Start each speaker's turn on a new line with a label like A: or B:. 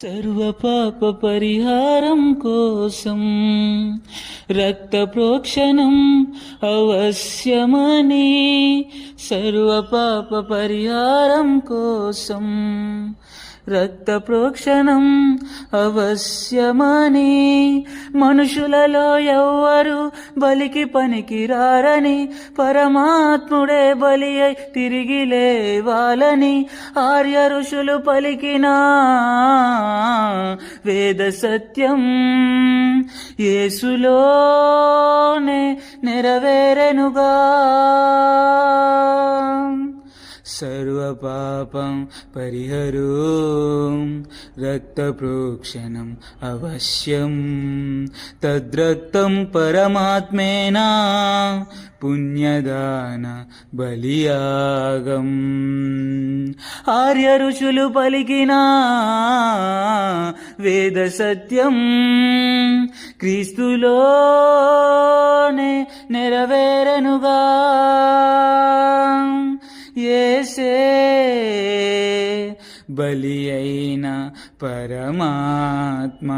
A: సర్వ పాప పరిహారం కోసం రక్త ప్రోక్షణం అవశ్యమని, సర్వ పాప పరిహారం కోసం రక్త ప్రోక్షణం అవశ్యమని, మనుషులలో ఎవ్వరు బలికి పనికిరారని, పరమాత్ముడే బలి అయి తిరిగి లేవాలని ఆర్య ఋషులు పలికిన వేద సత్యం యేసులోనే నెరవేరెనుగా. సర్వపాపం పరిహరో రక్త ప్రోక్షణం అవశ్యం, తద్రక్తం పరమాత్మేన పుణ్యదాన బలియాగం. ఆర్య ఋషులు పలికిన వేద సత్యం క్రీస్తులోనే నెరవేరెనుగా. యేసే బలి అయిన పరమాత్మ.